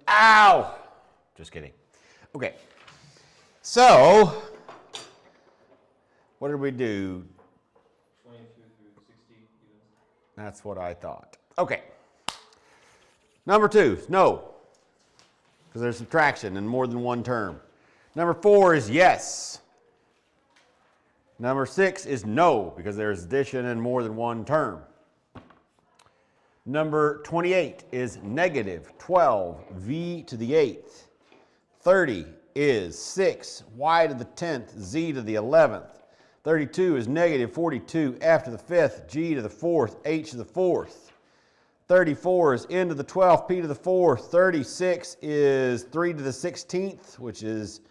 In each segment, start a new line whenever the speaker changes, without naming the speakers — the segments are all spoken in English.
Ow! Just kidding. Okay. So, what did we do?
22 through 60 evens.
That's what I thought. Okay. Number 2, no. Because there's subtraction in more than one term. Number 4 is yes. Number 6 is no, because there's addition in more than one term. Number 28 is negative 12, v to the 8th. 30 is 6, y to the 10th, z to the 11th. 32 is negative 42, f to the 5th, g to the 4th, h to the 4th. 34 is n to the 12th, p to the 4th. 36 is 3 to the 16th, which is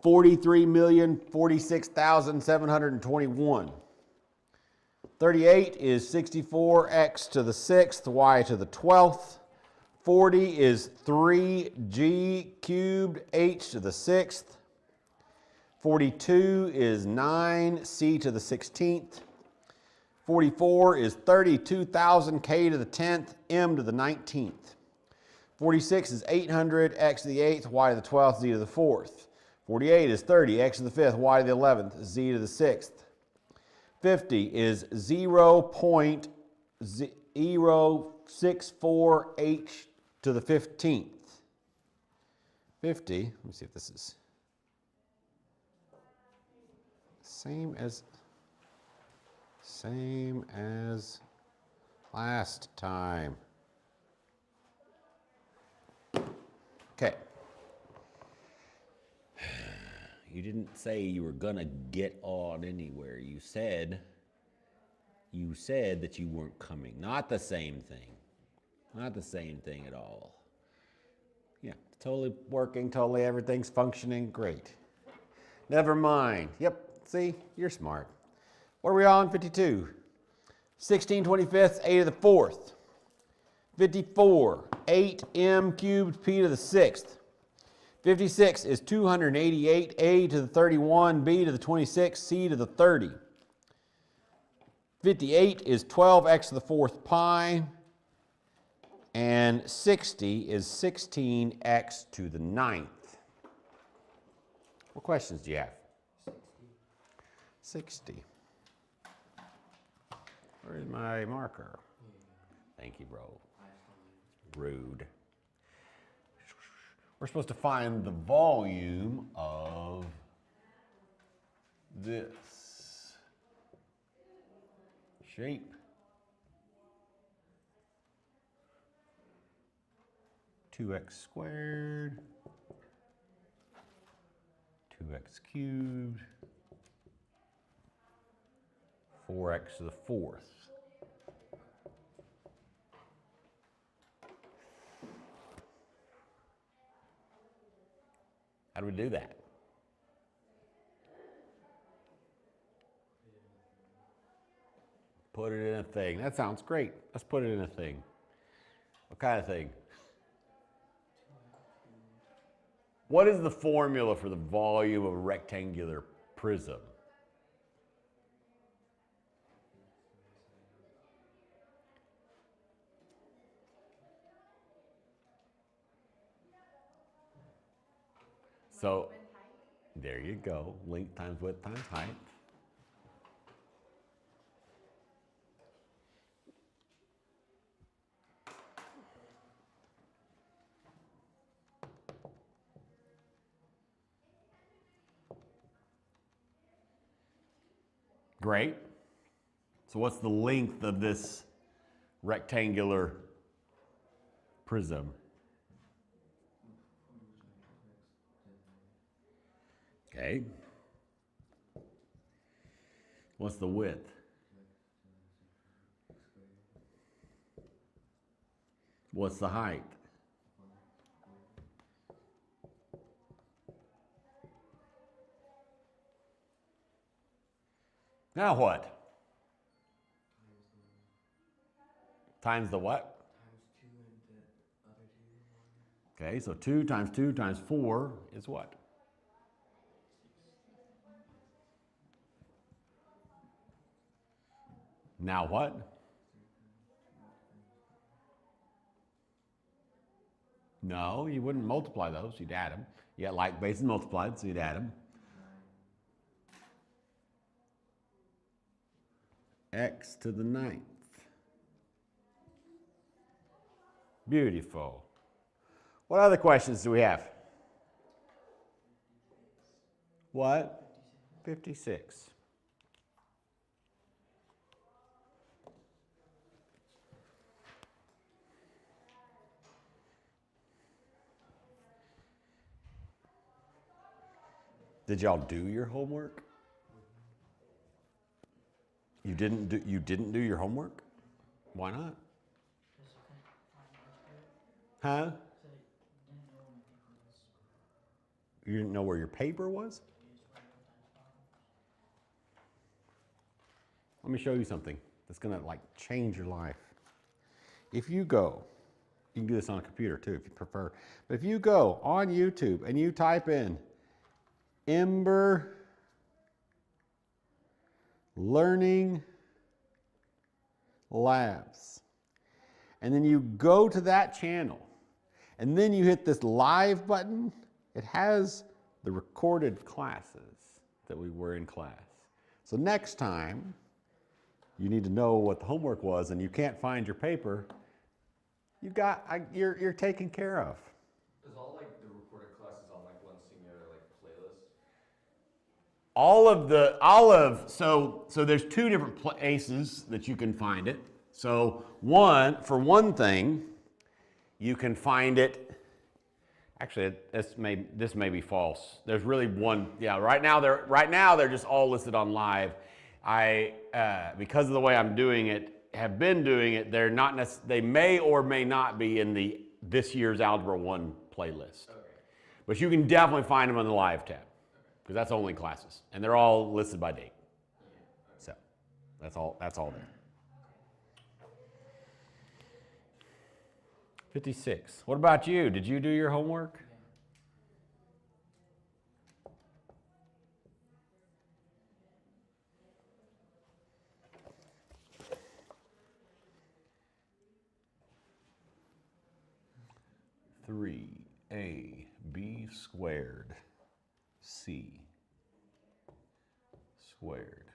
43,046,721. 38 is 64x to the 6th, y to the 12th. 40 is 3g cubed, h to the 6th. 42 is 9c to the 16th. 44 is 32,000 k to the 10th, m to the 19th. 46 is 800 x to the 8th, y to the 12th, z to the 4th. 48 is 30 x to the 5th, y to the 11th, z to the 6th. 50 is 0.064h to the 15th. 50, let me see if this is same as last time. Okay. You didn't say you were gonna get on anywhere. You said that you weren't coming. Not the same thing. Not the same thing at all. Yeah, totally working, totally everything's functioning great. Never mind. Yep, see, you're smart. What are we on? 52. 16 25ths, a to the 4th. 54, 8m cubed, p to the 6th. 56 is 288, a to the 31, b to the 26, c to the 30. 58 is 12x to the 4th pi. And 60 is 16x to the 9th. What questions do you have? 60. Where's my marker? Thank you, bro. Rude. We're supposed to find the volume of this shape. 2x squared, 2x cubed, 4x to the 4th. How do we do that? Put it in a thing. That sounds great. Let's put it in a thing. What kind of thing? What is the formula for the volume of a rectangular prism? So, there you go. Length times width times height. Great. So what's the length of this rectangular prism? Okay. What's the width? What's the height? Now what? Times the what? Okay, so 2 times 2 times 4 is what? Now what? No, you wouldn't multiply those. You'd add them. You got like bases multiplied, so you'd add them. X to the 9th. Beautiful. What other questions do we have? What? 56. Did y'all do your homework? You didn't do your homework? Why not? Huh? You didn't know where your paper was? Let me show you something that's gonna like change your life. If you go, you can do this on a computer too if you prefer, but if you go on YouTube and you type in Ember Learning Labs, and then you go to that channel, and then you hit this live button, it has the recorded classes that we were in class. So next time you need to know what the homework was and you can't find your paper, you're taken care of.
Is all like the recorded classes on like one singular like playlist?
So there's two different places that you can find it. So for one thing, you can find it. Actually, this may be false. There's really one. Yeah, right now they're just all listed on live. Because of the way I'm doing it, have been doing it. They're not. They may or may not be in this year's Algebra 1 playlist. Okay. But you can definitely find them on the live tab because that's only classes, and they're all listed by date. So that's all there. 56. What about you? Did you do your homework? Yeah. 3ab squared c squared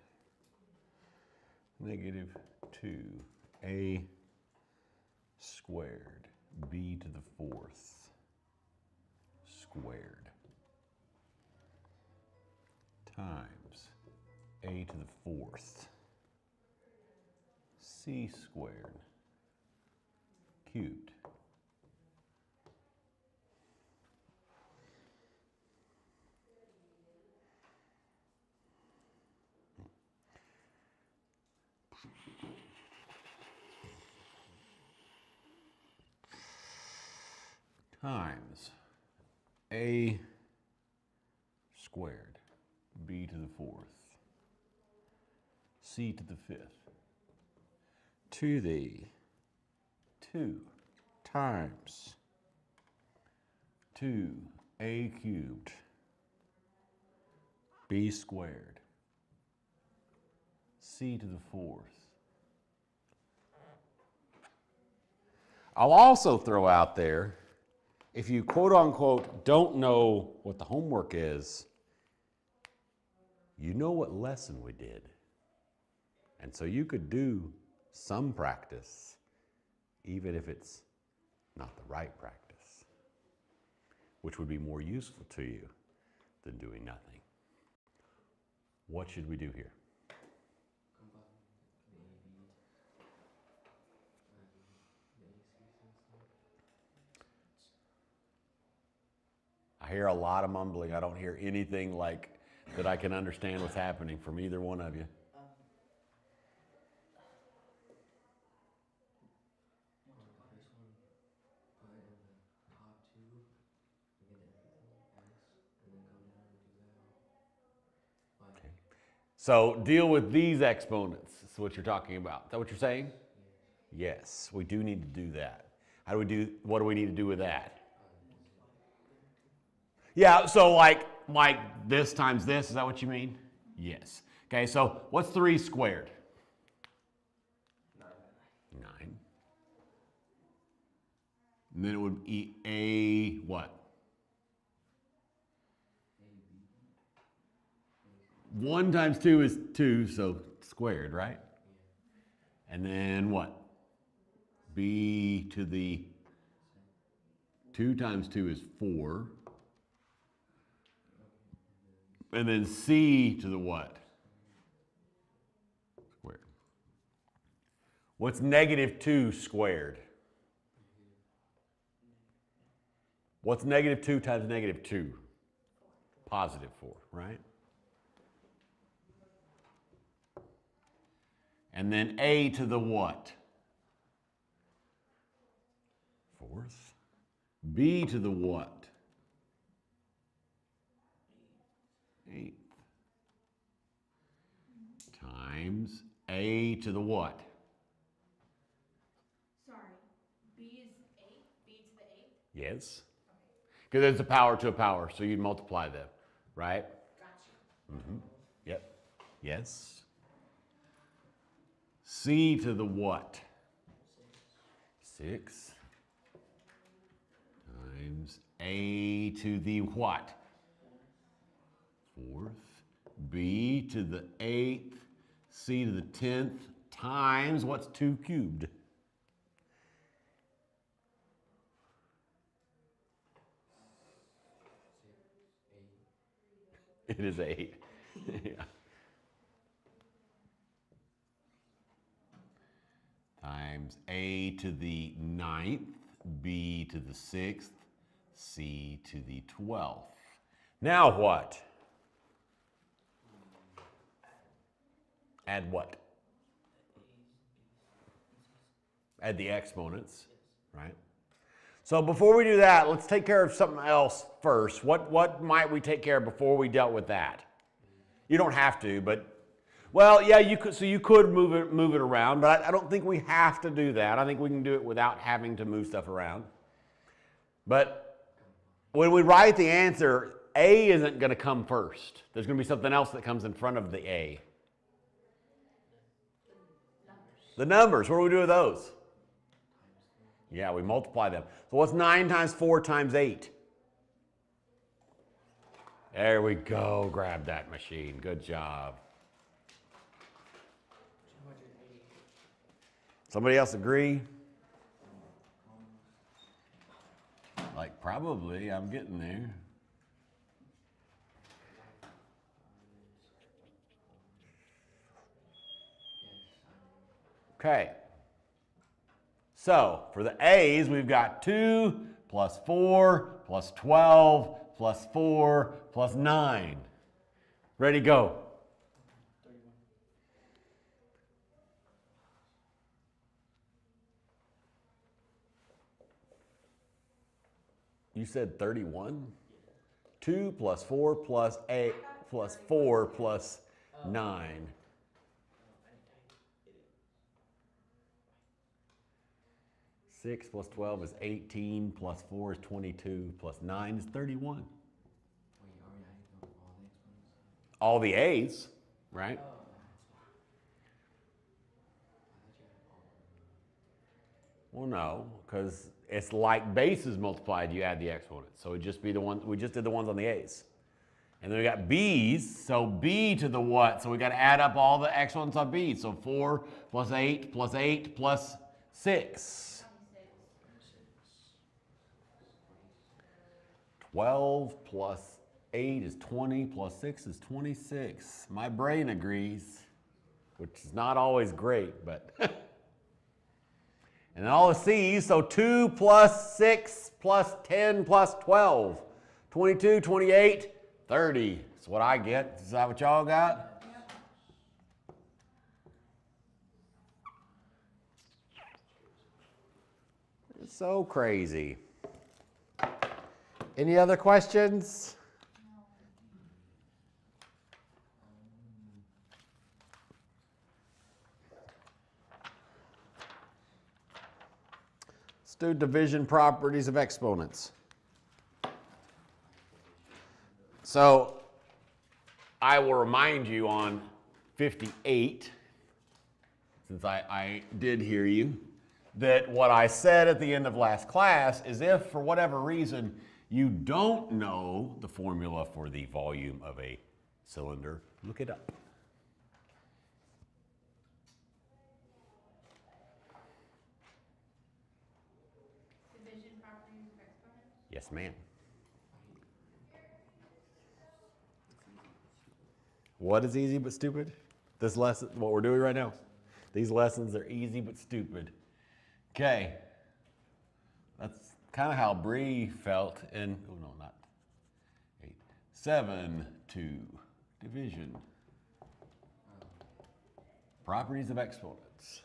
negative 2a squared b to the 4th squared times a to the 4th c squared cubed times a squared b to the 4th c to the 5th to the 2 times 2a cubed b squared c to the 4th. I'll also throw out there, if you quote unquote don't know what the homework is, you know what lesson we did. And so you could do some practice, even if it's not the right practice, which would be more useful to you than doing nothing. What should we do here? I hear a lot of mumbling. I don't hear anything like that I can understand what's happening from either one of you. Okay. So deal with these exponents. That's what you're talking about. Is that what you're saying? Yes, we do need to do that. What do we need to do with that? Yeah, so like this times this, is that what you mean? Yes. Okay, so what's 3 squared?
9.
9. And then it would be A what? 1 times 2 is 2, so squared, right? And then what? B to the 2 times 2 is 4. And then C to the what? Squared. What's negative 2 squared? What's negative 2 times negative 2? Positive 4, right? And then A to the what? 4th. B to the what? 8th. Times A to the what?
Sorry, B is 8, B to the 8th?
Yes. Because it's a power to a power, so you'd multiply them, right?
Gotcha.
Mm-hmm. Yep. Yes. C to the what? 6 times A to the what? 4th. B to the 8th. C to the 10th times what's 2 cubed? It is 8. Yeah. Times A to the 9th, B to the 6th, C to the 12th. Now what? Add what? Add the exponents, right? So before we do that, let's take care of something else first. What might we take care of before we dealt with that? You don't have to, but well, yeah, you could. So you could move it around, but I don't think we have to do that. I think we can do it without having to move stuff around. But when we write the answer, A isn't going to come first. There's going to be something else that comes in front of the A. The numbers. What do we do with those? Yeah, we multiply them. So what's 9 times 4 times 8? There we go. Grab that machine. Good job. Somebody else agree? Like, probably. I'm getting there. Okay. So, for the A's, we've got 2 plus 4 plus 12 plus 4 plus 9. Ready, go. You said 31? 2 plus 4 plus 8 plus 4 plus 9. Six plus 12 is 18, plus 4 is 22, plus 9 is 31. All the A's, right? Well, no, because it's like bases multiplied, you add the exponents. So it'd just be the one, we just did the ones on the A's. And then we got B's, so B to the what? So we got to add up all the exponents on B. So 4 plus 8 plus 8 plus 6. 12 plus 8 is 20, plus 6 is 26. My brain agrees, which is not always great, but. And then all the C's, so 2 plus 6 plus 10 plus 12. 22, 28, 30. That's what I get. Is that what y'all got? It's so crazy. Any other questions? Let's do division properties of exponents. So I will remind you on 58, since I did hear you, that what I said at the end of last class is if, for whatever reason, you don't know the formula for the volume of a cylinder, look it up.
Division properties of exponents?
Yes, ma'am. What is easy but stupid? This lesson, what we're doing right now. These lessons are easy but stupid. Okay. That's kind of how Bree felt in, oh no, not 8. 7, 2, division. Properties of exponents.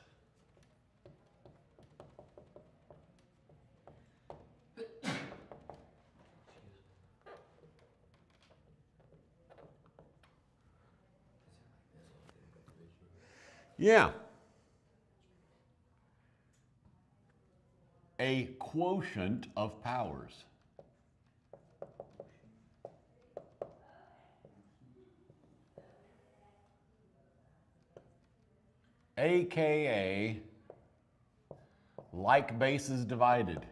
Yeah. A quotient of powers. AKA like bases divided.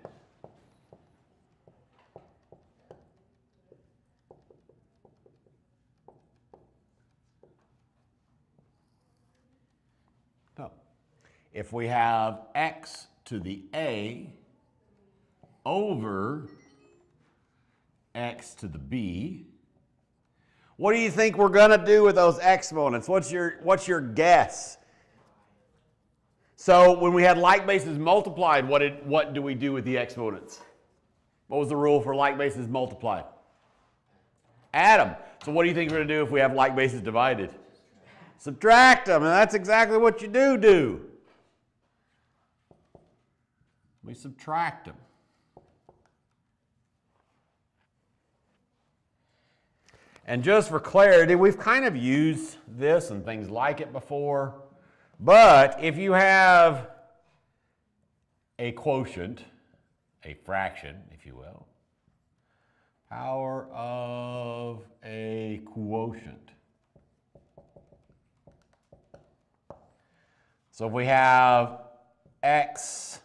So, if we have x to the a over x to the b, what do you think we're going to do with those exponents? What's your guess? So when we had like bases multiplied, what do we do with the exponents? What was the rule for like bases multiplied? Add them. So what do you think we're going to do if we have like bases divided? Subtract them, and that's exactly what you do. We subtract them. And just for clarity, we've kind of used this and things like it before, but if you have a quotient, a fraction, if you will, power of a quotient. So if we have x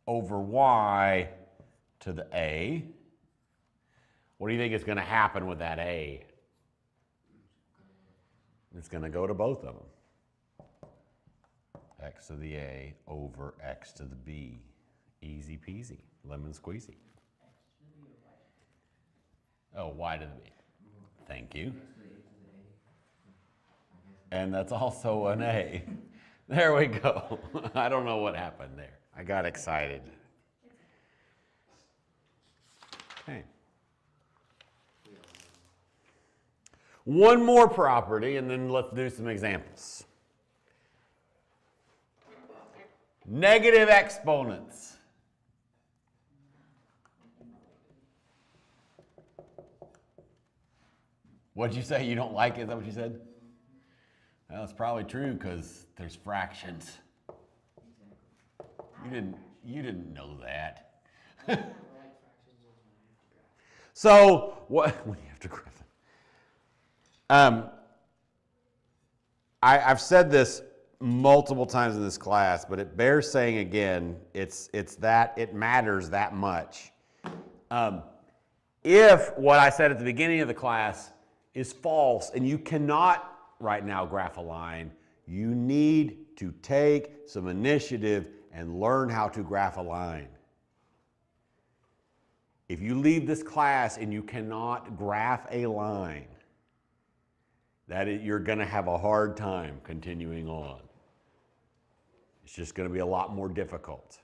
over y to the a, what do you think is going to happen with that a? It's going to go to both of them. X to the a over x to the b. Easy peasy, lemon squeezy. Oh, y to the b. Thank you. And that's also an a. There we go. I don't know what happened there. I got excited. Okay. One more property, and then let's do some examples. Negative exponents. What'd you say? You don't like it? Is that what you said? Well, it's probably true because there's fractions. You didn't know that. So what? When you have to graph it. I've said this multiple times in this class, but it bears saying again. It's that it matters that much. If what I said at the beginning of the class is false, and you cannot right now graph a line, you need to take some initiative and learn how to graph a line. If you leave this class and you cannot graph a line, you're going to have a hard time continuing on. It's just going to be a lot more difficult.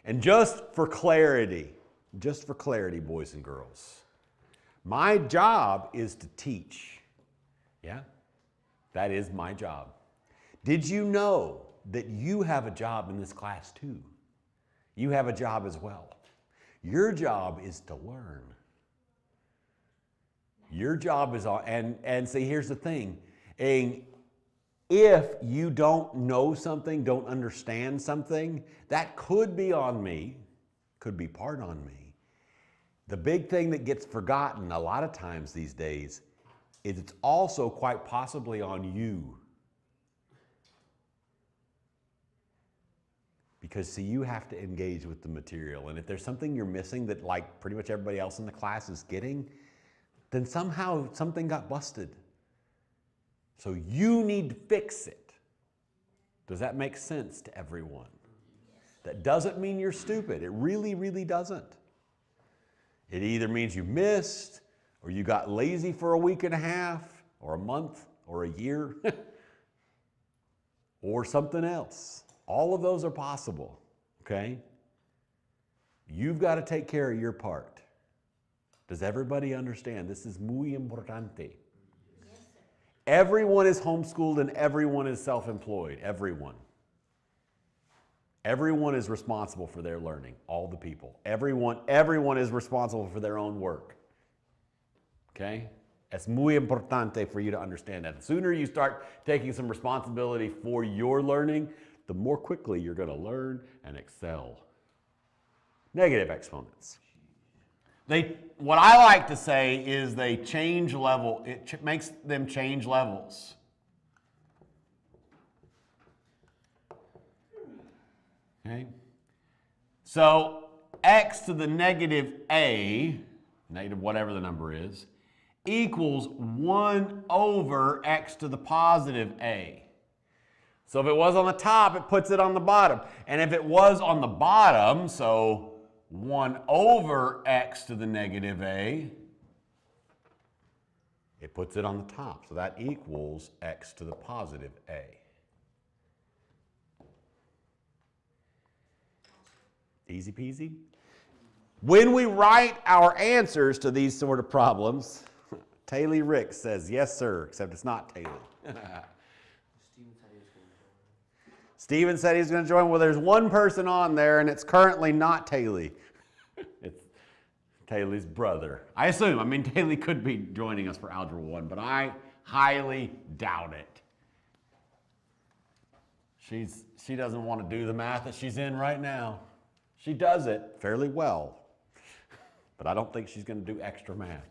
And just for clarity, boys and girls, my job is to teach. Yeah? That is my job. Did you know that you have a job in this class too? You have a job as well. Your job is to learn. Your job is and see, here's the thing. If you don't know something, don't understand something, that could be on me, could be part on me. The big thing that gets forgotten a lot of times these days is it's also quite possibly on you. Because, see, you have to engage with the material. And if there's something you're missing that, like, pretty much everybody else in the class is getting, then somehow something got busted. So you need to fix it. Does that make sense to everyone? That doesn't mean you're stupid. It really, really doesn't. It either means you missed, or you got lazy for a week and a half, or a month, or a year, or something else. All of those are possible, okay? You've got to take care of your part. Does everybody understand? This is muy importante.
Yes, sir.
Everyone is homeschooled and everyone is self-employed. Everyone. Everyone is responsible for their learning. All the people. Everyone is responsible for their own work. Okay? Es muy importante for you to understand that. The sooner you start taking some responsibility for your learning, the more quickly you're going to learn and excel. Negative exponents. What I like to say is they change level. It makes them change levels. Okay? So x to the negative a, negative whatever the number is, equals 1 over x to the positive a. So if it was on the top, it puts it on the bottom. And if it was on the bottom, so 1 over x to the negative a, it puts it on the top. So that equals x to the positive a. Easy peasy. When we write our answers to these sort of problems, Taylor Rick says, yes, sir, except it's not Taylor. Steven said he's going to join. Well, there's one person on there, and it's currently not Taylor. It's Taylor's brother. I assume. I mean, Taylor could be joining us for Algebra 1, but I highly doubt it. She doesn't want to do the math that she's in right now. She does it fairly well, but I don't think she's going to do extra math.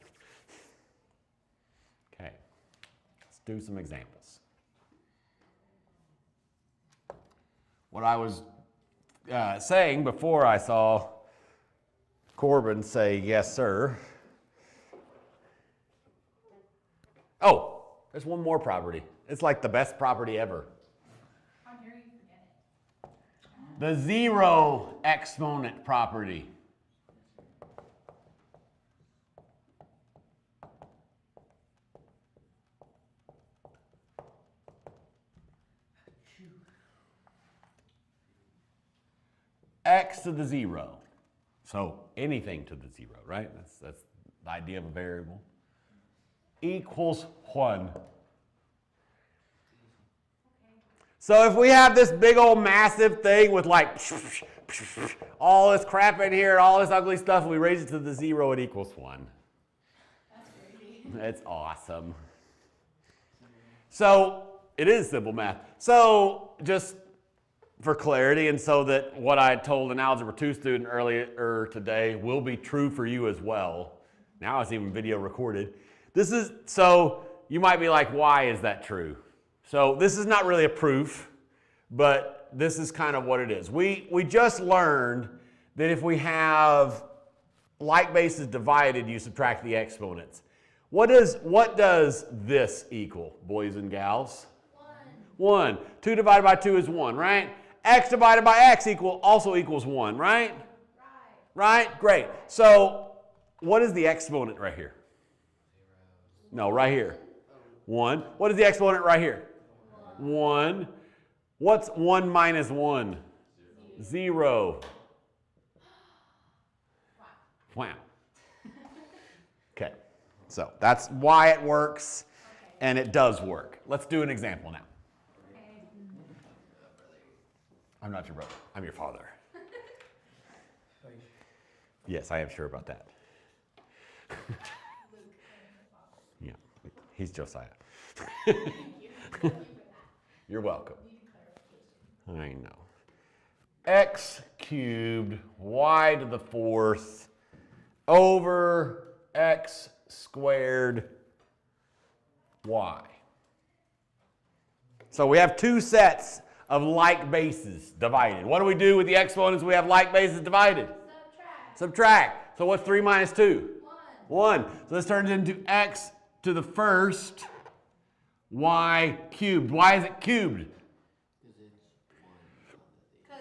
Okay, let's do some examples. What I was saying before I saw Corbin say, yes, sir. Oh, there's one more property. It's like the best property ever.
How dare you forget it?
The zero exponent property. X to the zero. So anything to the zero, right? That's the idea of a variable. Equals 1. So if we have this big old massive thing with like all this crap in here and all this ugly stuff, and we raise it to the zero, it equals 1.
That's crazy.
It's awesome. So it is simple math. So just for clarity, and so that what I told an Algebra 2 student earlier today will be true for you as well. Now it's even video recorded. So you might be like, why is that true? So this is not really a proof, but this is kind of what it is. We just learned that if we have like bases divided, you subtract the exponents. What does this equal, boys and gals? 1. 2 divided by 2 is 1, right? X divided by x also equals 1, right? Right? Great. So what is the exponent right here? No, right here. 1. What is the exponent right here? 1. What's 1 minus 1? 0. Wow. Okay. So that's why it works, and it does work. Let's do an example now. I'm not your brother. I'm your father. Yes, I am sure about that. Yeah, he's Josiah. You're welcome. I know. X cubed y to the 4th over x squared y. So we have two sets of like bases divided. What do we do with the exponents we have like bases divided? Subtract. So what's 3 minus 2? 1. So this turns into x to the first y cubed. Why is it cubed?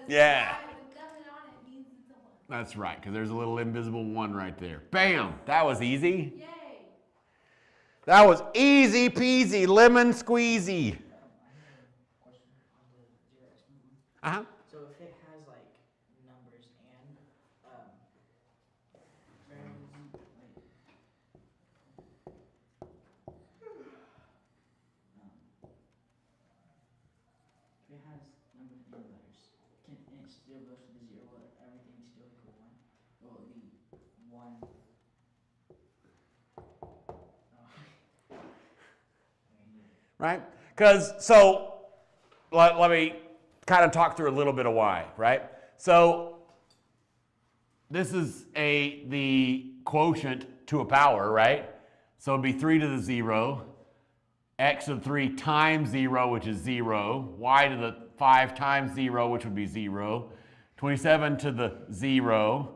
Yeah. That's right, because there's a little invisible 1 right there. Bam! That was easy.
Yay.
That was easy peasy, lemon squeezy. Uh-huh.
So if it has like numbers and variables, if it has numbers and letters, and it still goes to the 0, will everything still equal 1? Or will it be 1?
Right? Because, so, let me kind of talk through a little bit of why, right? So, this is the quotient to a power, right? So it'd be 3 to the 0, x to the 3 times 0, which is 0, y to the 5 times 0, which would be 0, 27 to the 0,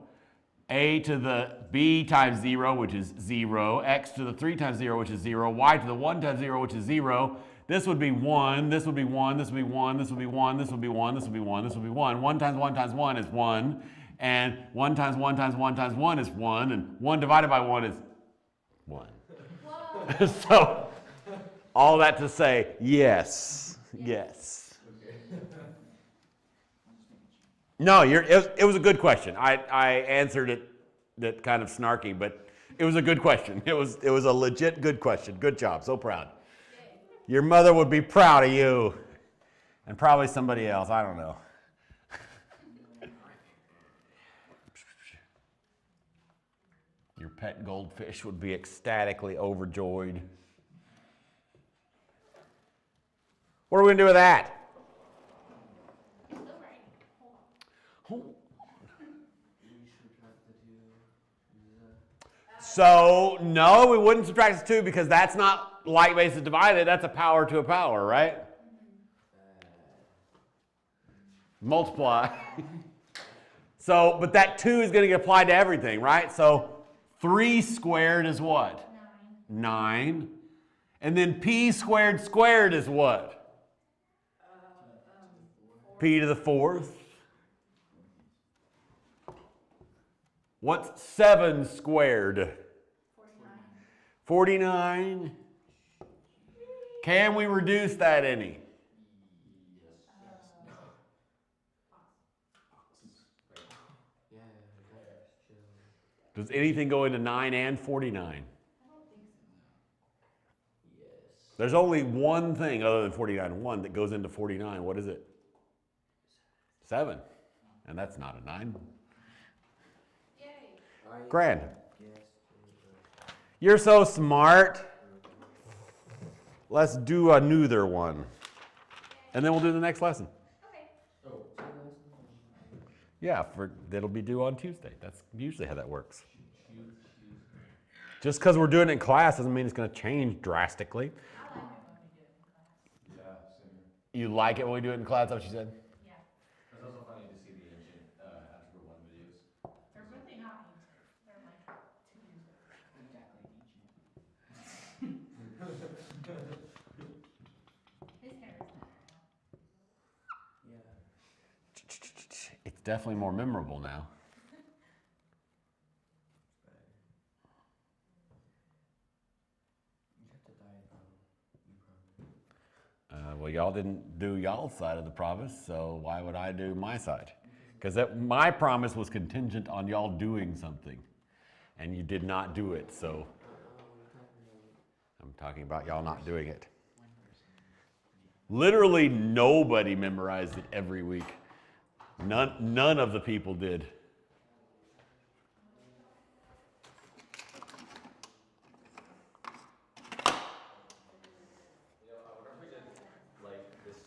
a to the b times 0, which is 0, x to the 3 times 0, which is 0, y to the 1 times 0, which is 0. This would be 1, this would be 1, this would be 1, this would be 1, this would be 1, this would be 1, this would be 1. 1 times 1 times 1 is 1, and 1 times 1 times 1 times 1 is 1, and 1 divided by 1 is 1.
Whoa.
So, all that to say, yes, yes. No, it was a good question. I answered it kind of snarky, but it was a good question. It was a legit good question. Good job. So proud. Your mother would be proud of you, and probably somebody else. I don't know. Your pet goldfish would be ecstatically overjoyed. What are we going to do with that?
It's still right. Hold on.
So, no, we wouldn't subtract the 2 because that's not like bases divided. That's a power to a power, right? Multiply. So, but that 2 is going to get applied to everything, right? So, 3 squared is what? 9. And then p squared squared is what? P to the 4th. What's 7 squared? 49. Can we reduce that any? Does anything go into 9 and 49? There's only one thing other than 49, one that goes into 49. What is it? 7. And that's not a 9.
Yay.
Grand. You're so smart. Let's do another one. And then we'll do the next lesson.
Okay.
Yeah, that'll be due on Tuesday. That's usually how that works. Just because we're doing it in class doesn't mean it's going to change drastically.
I like it when we do it in class.
Yeah, same here.
You like it when we do it in class? That's what you said?
Yeah.
It's also funny to see the ancient Algebra 1 videos.
They're really not ancient. They're like 2 years old.
exactly ancient.
His hair is better now.
Yeah.
It's definitely more memorable now.
You have to die though.
Well, y'all didn't do y'all's side of the promise, so why would I do my side? Because my promise was contingent on y'all doing something, and you did not do it, so I'm talking about y'all not doing it. Literally nobody memorized it every week. None of the people did.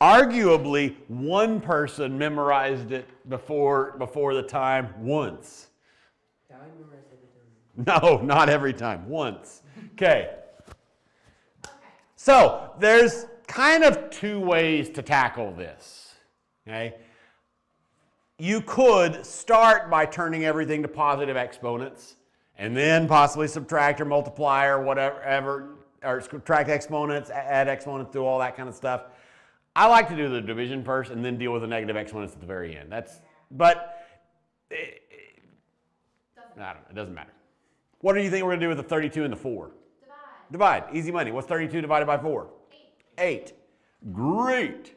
Arguably, one person memorized it before the time once.
Yeah, I memorized every time.
No, not every time, once. Okay.
Okay.
So there's kind of 2 ways to tackle this. Okay? You could start by turning everything to positive exponents and then possibly subtract or multiply or whatever, or subtract exponents, add exponents, do all that kind of stuff. I like to do the division first and then deal with the negative exponents at the very end. But I don't know, it doesn't matter. What do you think we're going to do with the 32 and the 4? Divide. Easy money. What's 32 divided by 4? 8. Great.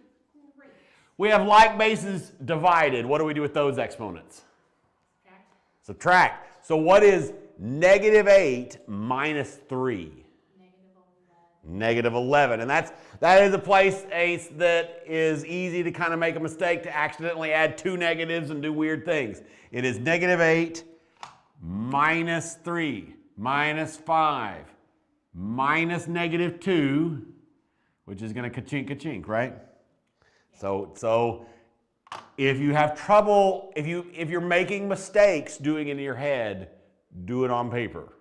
We have like bases divided. What do we do with those exponents? Subtract. So what is negative 8 minus 3? Negative 11. And that is a place, Ace, that is easy to kind of make a mistake, to accidentally add 2 negatives and do weird things. It is negative 8 minus 3 minus 5 minus negative 2, which is going to ka-chink, ka-chink, right? So if you have trouble, if you're making mistakes doing it in your head, do it on paper.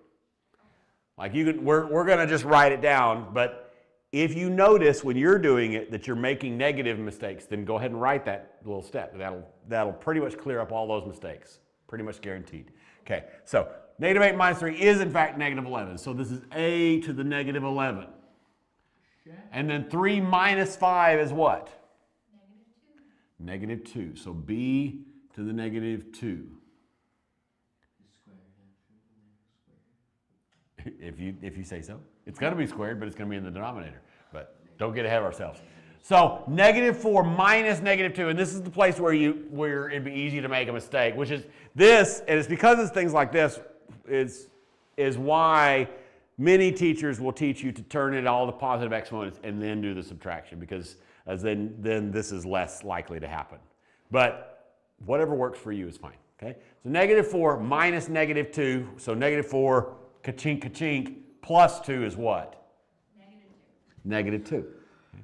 Like we're going to just write it down, but if you notice when you're doing it that you're making negative mistakes, then go ahead and write that little step. That'll pretty much clear up all those mistakes. Pretty much guaranteed. Okay, so negative 8 minus 3 is in fact negative 11. So this is a to the negative 11. And then 3 minus 5 is what? Negative 2. So b to the negative 2. If you say so. It's going to be squared, but it's going to be in the denominator. But don't get ahead of ourselves. So negative 4 minus negative 2, and this is the place where it'd be easy to make a mistake, which is this, and it's because of things like this is why many teachers will teach you to turn in all the positive exponents and then do the subtraction, because then this is less likely to happen. But whatever works for you is fine. Okay? So negative 4 minus negative 2, so negative 4 ka-chink, ka-chink, plus 2 is what? Negative 2. Okay.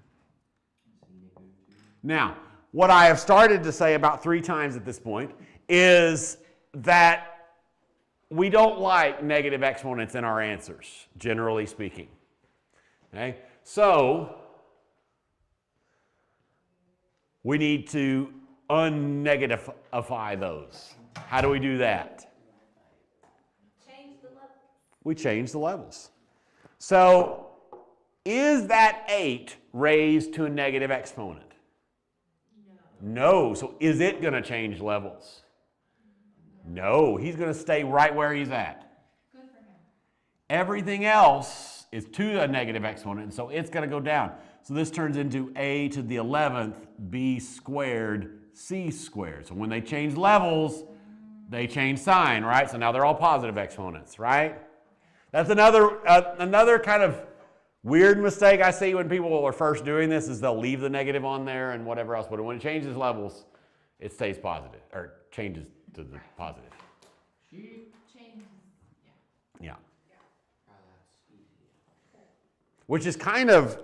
Now, what I have started to say about 3 times at this point is that we don't like negative exponents in our answers, generally speaking. Okay? So, we need to unnegatify those. How do we do that? We change the levels. So, is that 8 raised to a negative exponent? No. So, is it going to change levels? No. He's going to stay right where he's at.
Good for him.
Everything else is to a negative exponent, and so it's going to go down. So, this turns into a to the 11th, b squared, c squared. So, when they change levels, they change sign, right? So, now they're all positive exponents, right? That's another kind of weird mistake I see when people are first doing this, is they'll leave the negative on there and whatever else, but when it changes levels, it stays positive, or changes to the positive.
Changes.
Yeah. Which is kind of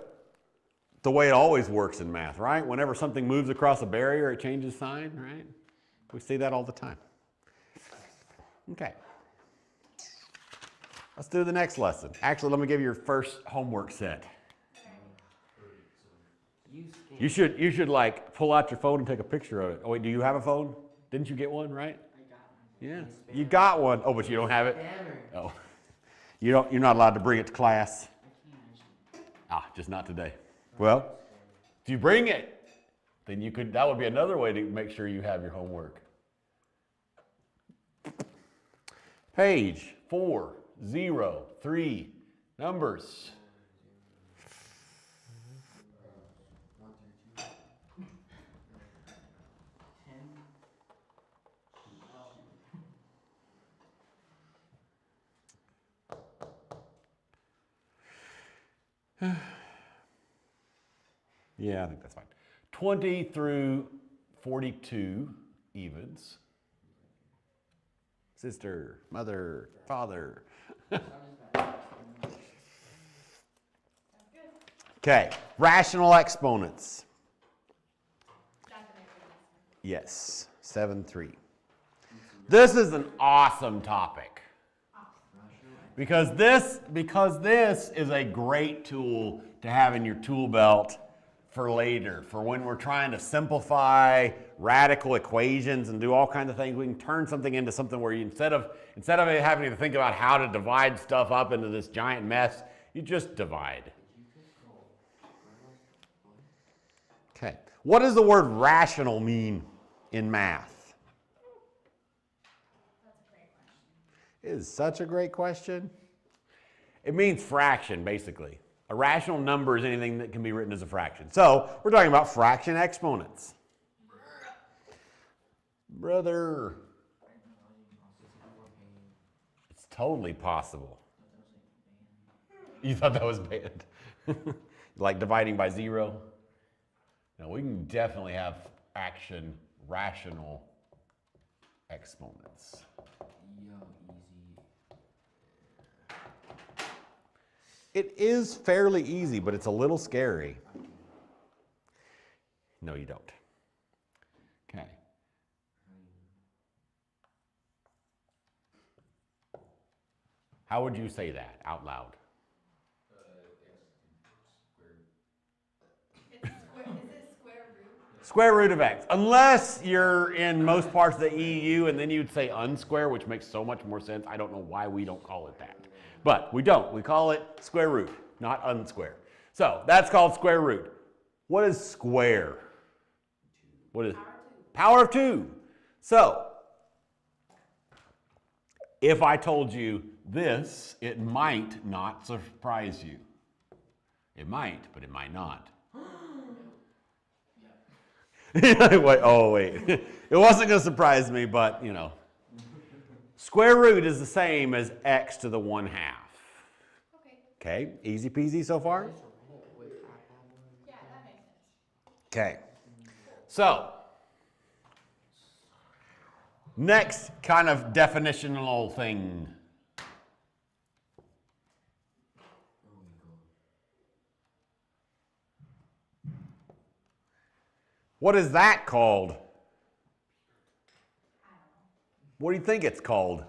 the way it always works in math, right? Whenever something moves across a barrier, it changes sign, right? We see that all the time. Okay. Let's do the next lesson. Actually, let me give you your first homework set. You should like pull out your phone and take a picture of it. Oh wait, do you have a phone? Didn't you get one, right?
I got one.
Yeah, you got one. Oh, but you don't have it. Oh, you're not allowed to bring it to class.
I can't actually.
Ah, just not today. Well, if you bring it, then you could. That would be another way to make sure you have your homework. Page 403, numbers. Yeah, I think that's fine. 20 through 42 evens. Sister, mother, father. Okay, rational exponents. Yes, 7-3. This is an awesome topic. Because this is a great tool to have in your tool belt for later, for when we're trying to simplify radical equations and do all kinds of things. We can turn something into something where you, instead of having to think about how to divide stuff up into this giant mess, you just divide. Okay. What does the word rational mean in math?
That's a great question.
It is such a great question. It means fraction, basically. A rational number is anything that can be written as a fraction. So we're talking about fraction exponents. Brother. It's totally possible. You thought that was bad? Like dividing by 0? No, we can definitely have rational exponents. It is fairly easy, but it's a little scary. No, you don't. Okay. How would you say that out loud?
Is it square root?
Square root of x. Unless you're in most parts of the EU, and then you'd say unsquare, which makes so much more sense. I don't know why we don't call it that. But we don't. We call it square root, not unsquare. So that's called square root. What is square? What is power of 2. So if I told you this, it might not surprise you. It might, but it might not. Wait, oh wait. It wasn't going to surprise me, but you know. Square root is the same as x to the 1/2.
Okay.
Okay, easy peasy so far?
Yeah, that makes sense.
Okay. So, next kind of definitional thing. What is that called? What do you think it's called?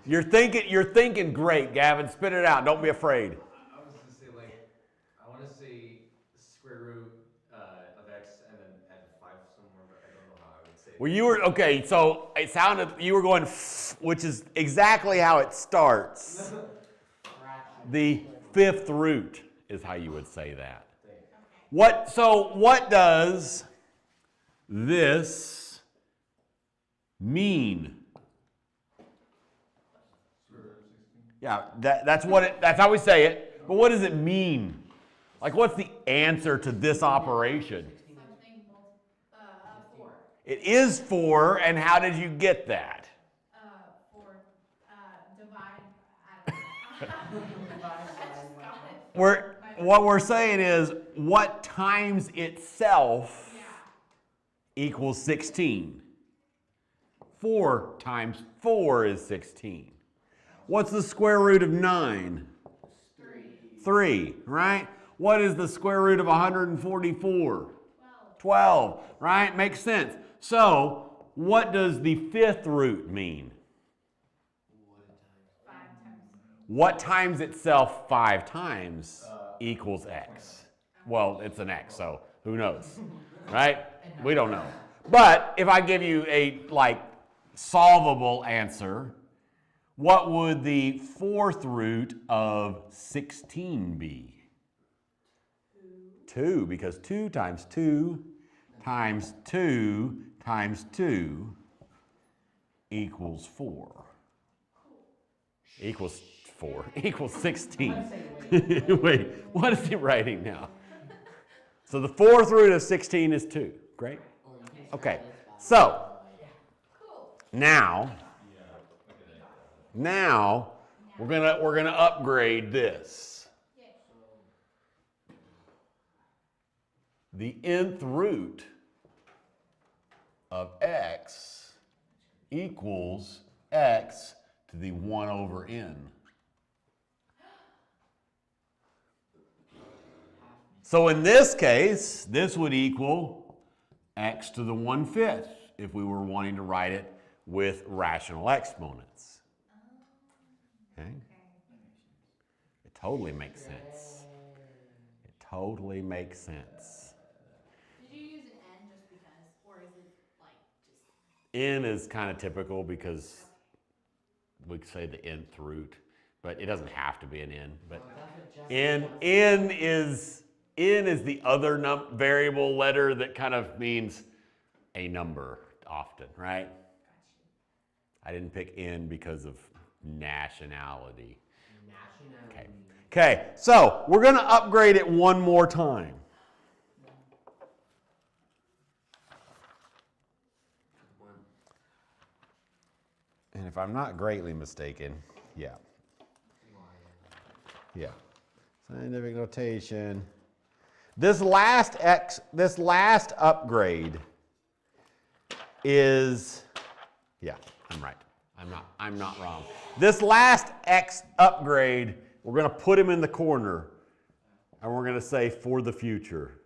You're thinking great, Gavin. Spit it out. Don't be afraid.
I was gonna say, like, I want to say square root of x and then add 5 somewhere, but I don't know how I would say it.
Well, you were, okay, so it sounded, you were going, which is exactly how it starts. The 5th root is how you would say that. What does this mean? Yeah, that's how we say it. But what does it mean? Like, what's the answer to this operation?
Something 4.
It is 4, and how did you get that?
Divide. I don't know. I just got it.
What we're saying is, what times itself equals 16? 4 times 4 is 16. What's the square root of 9? 3, right? What is the square root of 144? 12, right? Makes sense. So, what does the 5th root mean?
5 times.
What times itself 5 times equals x? Well, it's an x, so who knows, right? We don't know. But if I give you a solvable answer, what would the 4th root of 16 be? 2, because 2 times 2 times 2 times 2 equals 4. Equals 4. Equals 16. Wait, what is he writing now? So the 4th root of 16 is 2. Great. Okay. So now we're gonna upgrade this. The nth root of x equals x to the 1 over n. So in this case, this would equal x to the 1/5 if we were wanting to write it with rational exponents. Okay? It Totally makes sense. It totally makes sense.
Did you use an N just because, or is it like just?
N is kind of typical because we could say the nth root, but it doesn't have to be an N. But N is the other variable letter that kind of means a number often, right? I didn't pick N because of nationality. Okay, so we're going to upgrade it one more time. And if I'm not greatly mistaken, yeah. Yeah. Scientific notation. This last upgrade is, yeah, I'm right. I'm not wrong. This last X upgrade, we're going to put him in the corner, and we're going to say for the future.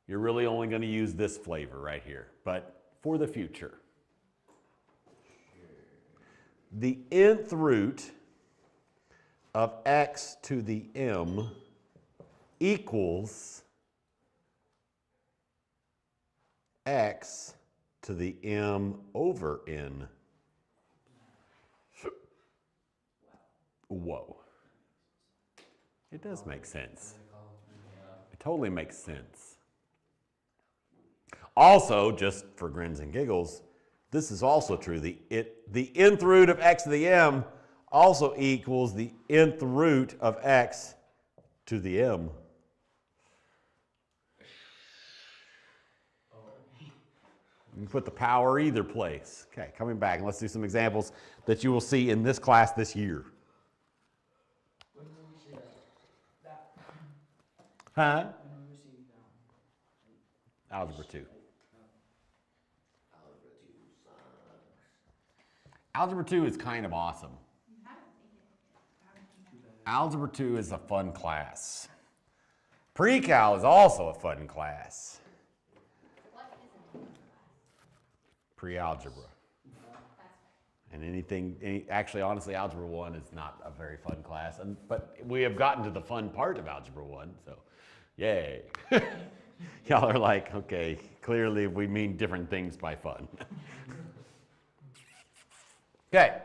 You're really only going to use this flavor right here, but for the future. The nth root of x to the m equals x to the m over n. Whoa. It does make sense. It totally makes sense. Also, just for grins and giggles, this is also true. The nth root of x to the m also equals the nth root of x to the m. You can put the power either place. Okay, coming back, and let's do some examples that you will see in this class this year.
When will we see that?
Huh?
When will we see that?
Algebra 2. Algebra 2 is kind of awesome.
You haven't taken it yet.
Algebra 2 is a fun class. Pre-cal is also a fun class.
What is it?
Pre-algebra.
That's
And actually, honestly, Algebra 1 is not a very fun class, but we have gotten to the fun part of Algebra 1, so yay. Y'all are like, okay, clearly we mean different things by fun. Okay,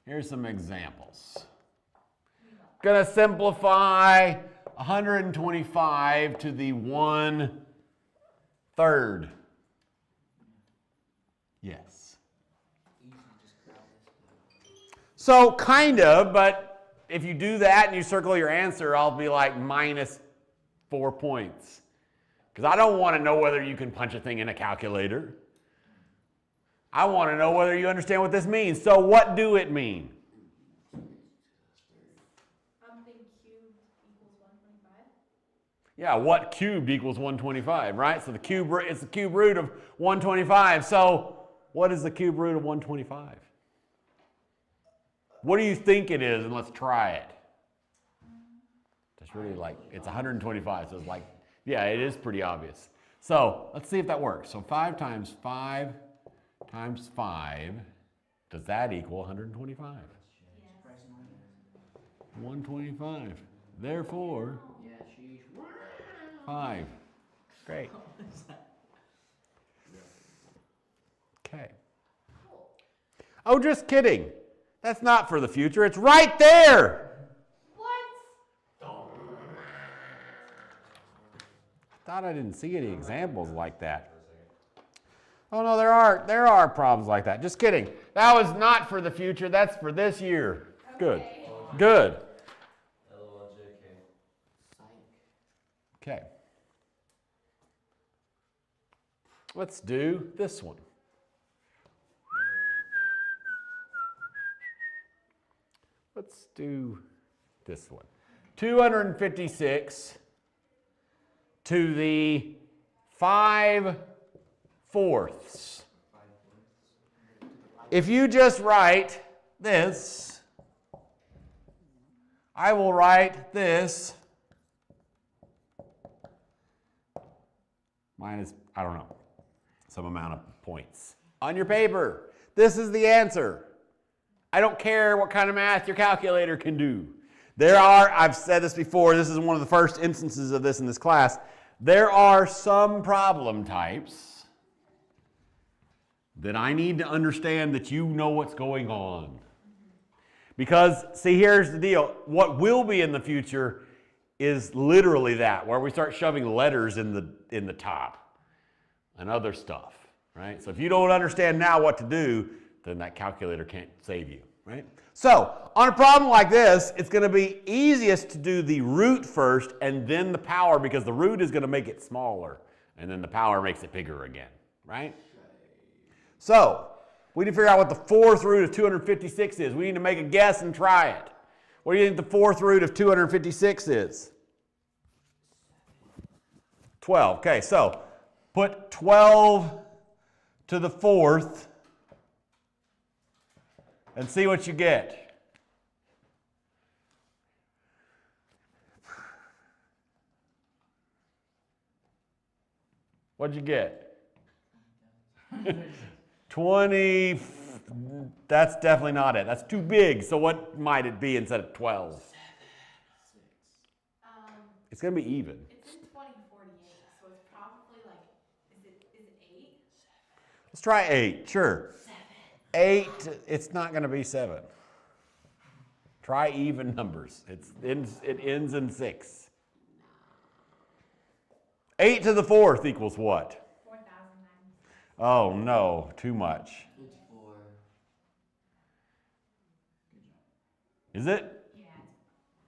here's some examples. Gonna simplify 125 to the 1/3. Yes. So kind of, but if you do that and you circle your answer, I'll be like minus 4 points. Because I don't want to know whether you can punch a thing in a calculator. I want to know whether you understand what this means. So what do it mean?
something cubed equals 125.
Yeah, what cubed equals 125, right? So it's the cube root of 125. So what is the cube root of 125? What do you think it is? And let's try it. It's really like, it's 125, so it's like, yeah, it is pretty obvious. So let's see if that works. So 5 times 5 times 5, does that equal 125?
Yes.
125. Therefore, 5. Great. Okay. Oh, just kidding. That's not for the future. It's right there.
What?
Thought I didn't see any examples like that. Oh no, there are problems like that. Just kidding. That was not for the future. That's for this year. Good.
Okay.
Good.
LOLJK.
Okay. Let's do this one. Let's do this one. 256 to the 5/4. If you just write this, I will write this minus, I don't know, some amount of points on your paper. This is the answer. I don't care what kind of math your calculator can do. There are, I've said this before, this is one of the first instances of this in this class, there are some problem types that I need to understand that you know what's going on. Because, see, here's the deal. What will be in the future is literally that, where we start shoving letters in the top and other stuff, right? So if you don't understand now what to do, then that calculator can't save you, right? So on a problem like this, it's going to be easiest to do the root first and then the power, because the root is going to make it smaller and then the power makes it bigger again, right? So we need to figure out what the fourth root of 256 is. We need to make a guess and try it. What do you think the fourth root of 256 is? 12. Okay, so put 12 to the fourth and see what you get. What'd you get? 20. That's definitely not it. That's too big. So what might it be instead of 12? It's going to be even.
It's in 2048, so it's probably like, is it 8?
Let's try 8. Sure. 8. It's not going to be 7. Try even numbers. It ends in 6. 8 to the fourth equals what?
4,096.
Oh no, too much.
It's 4.
Is it?
Yeah.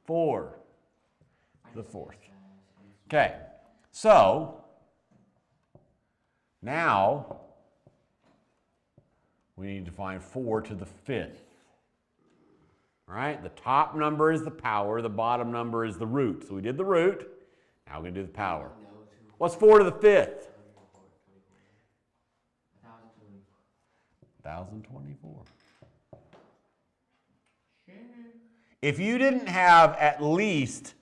4 to the fourth. Okay, so now we need to find 4 to the fifth. Right? The top number is the power, the bottom number is the root. So we did the root, now we're going to do the power. What's 4 to the fifth? 1,024. If you didn't have at least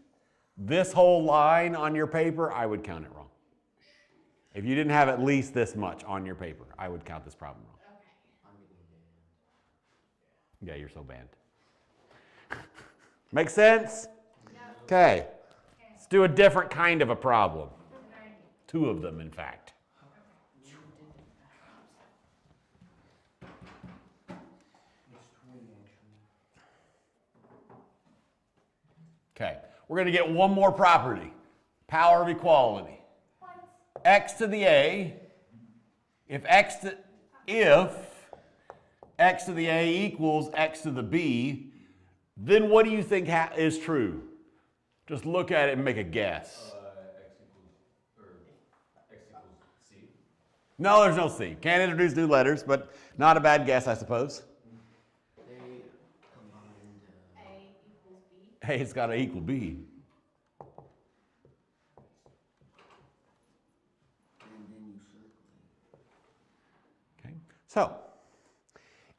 this whole line on your paper, I would count it wrong. If you didn't have at least this much on your paper, I would count this problem wrong.
Okay.
Yeah, you're so banned. Make sense? Okay. Let's do a different kind of a problem. 2 of them, in fact. Okay, we're going to get one more property, power of equality.
What?
X to the A, if x to the A equals x to the B, then what do you think is true? Just look at it and make a guess.
X equals C.
No, there's no C. Can't introduce new letters, but not a bad guess, I suppose.
They combined.
A equals B.
Hey, it's got to equal B.
And then you circle it.
Okay, so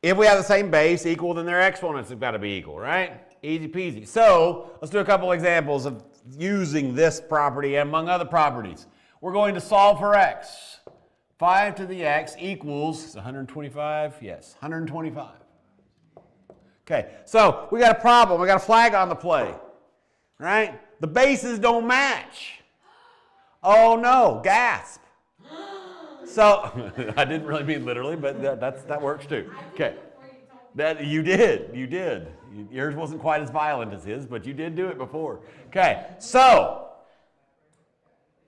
if we have the same base equal, then their exponents have got to be equal, right? Easy peasy. So let's do a couple examples of using this property among other properties. We're going to solve for x. 5 to the x equals 125. Yes, 125. Okay, so we got a problem. We got a flag on the play, right? The bases don't match. Oh no, gasp. So I didn't really mean literally, but that works too. Okay, that you did. Yours wasn't quite as violent as his, but you did do it before. Okay, so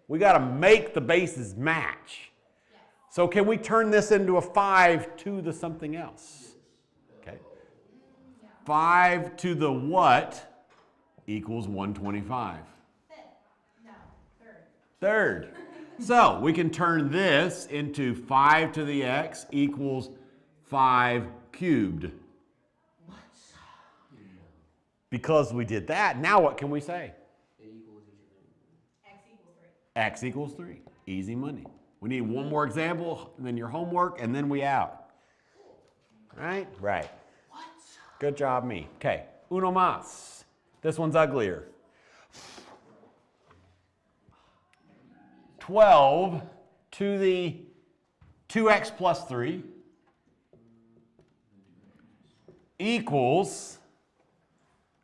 we got to make the bases match. So can we turn this into a 5 to the something else? Okay. 5 to the what equals 125?
No,
Third. So we can turn this into 5 to the x equals 5 cubed. Because we did that, now what can we say?
X equals 3.
X equals 3. Easy money. We need one more example, and then your homework, and then we out. Right? Right. Good job, me. Okay. Uno más. This one's uglier. 12 to the 2x plus 3 equals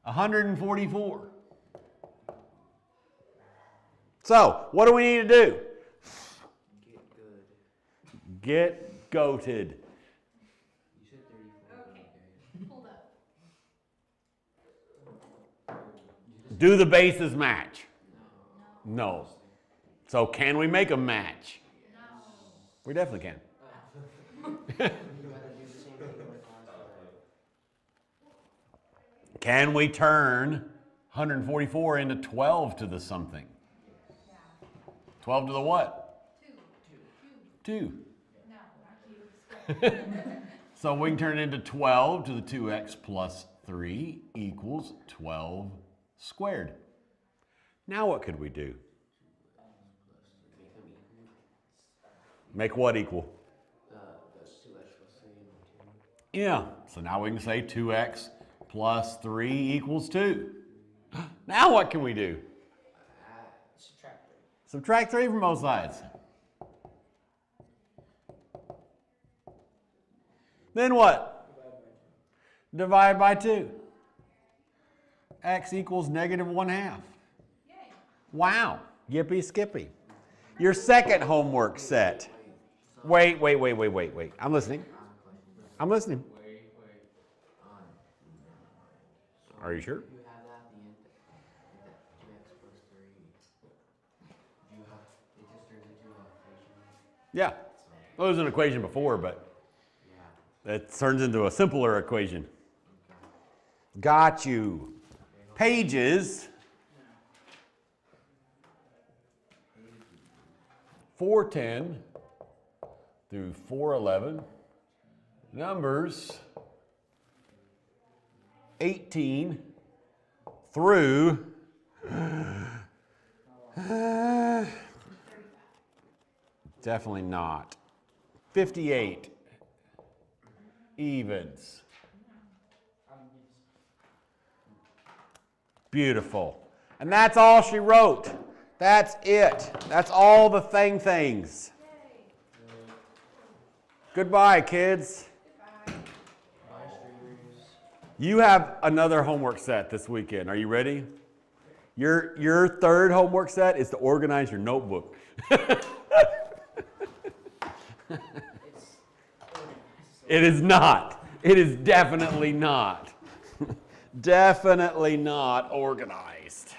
144. So, what do we need to do?
Get good.
Get goated.
You said 34.
Okay, hold up.
Do the bases match?
No.
No. So can we make them match?
No.
We definitely can.
You gotta do the same thing like last time.
Can we turn 144 into 12 to the something?
Yeah.
12 to the what?
2.
2.
No, not cubes.
So we can turn it into 12 to the 2x plus 3 equals 12 squared. Now what could we do?
Make them equal.
Make what equal?
That's 2x plus 3 and 2.
Yeah, so now we can say 2x plus 3 equals 2. Now what can we do?
Subtract 3.
Subtract 3 from both sides. Then what? Divide by 2. X equals negative 1/2.
Yay.
Wow, yippee skippy. Your second homework set. Wait. I'm listening. I'm listening.
Wait.
Are you sure?
You have that at the end, that 2x plus 3. You have, it just turns into an equation.
Yeah. Well, it was an equation before, but
Yeah.
it turns into a simpler equation. Got you. Pages 410 through 411. Numbers 18 through definitely not. 58 evens. Beautiful. And that's all she wrote. That's it. That's all the things.
Yay.
Goodbye, kids.
Goodbye.
Bye, streamers.
You have another homework set this weekend. Are you ready? Your third homework set is to organize your notebook. It is not. It is definitely not. Definitely not organized.